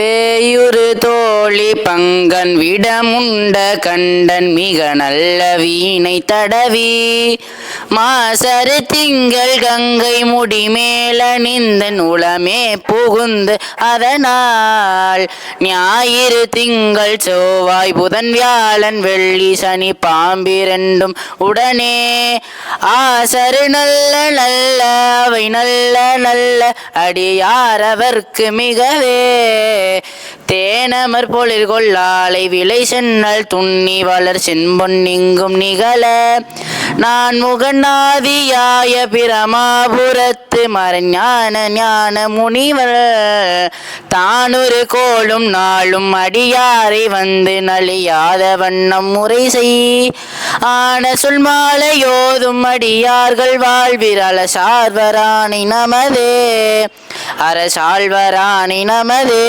பேயுரு தோழி பங்கன் விடமுண்ட கண்டன் மிக நல்ல வீணை தடவி மாசரு திங்கள் கங்கை முடிமேல நிந்தன் உளமே புகுந்து அதனால் ஞாயிறு திங்கள் செவ்வாய் புதன் வியாழன் வெள்ளி சனி பாம்பிரண்டும் உடனே ஆசரு நல்ல நல்ல அவை நல்ல நல்ல அடியாரவர்க்கு மிகவே தேனமர் பொழில் கொள்ளாலை விளை சென்னல் துண்ணி வளர் செம்பொன்னிங்கும் நிகழ நான் முகநாதியாய பிரமாபுரத்து மரஞான ஞான முனிவர் தானொரு கோளும் நாளும் அடியாரை வந்து நலியாத வண்ணம் முறை செய் ஆன சொல் மாலையோதும் அடியார்கள் வாழ்விர் அலசார்வராணி நமதே அரசாழ்வராணி நமதே.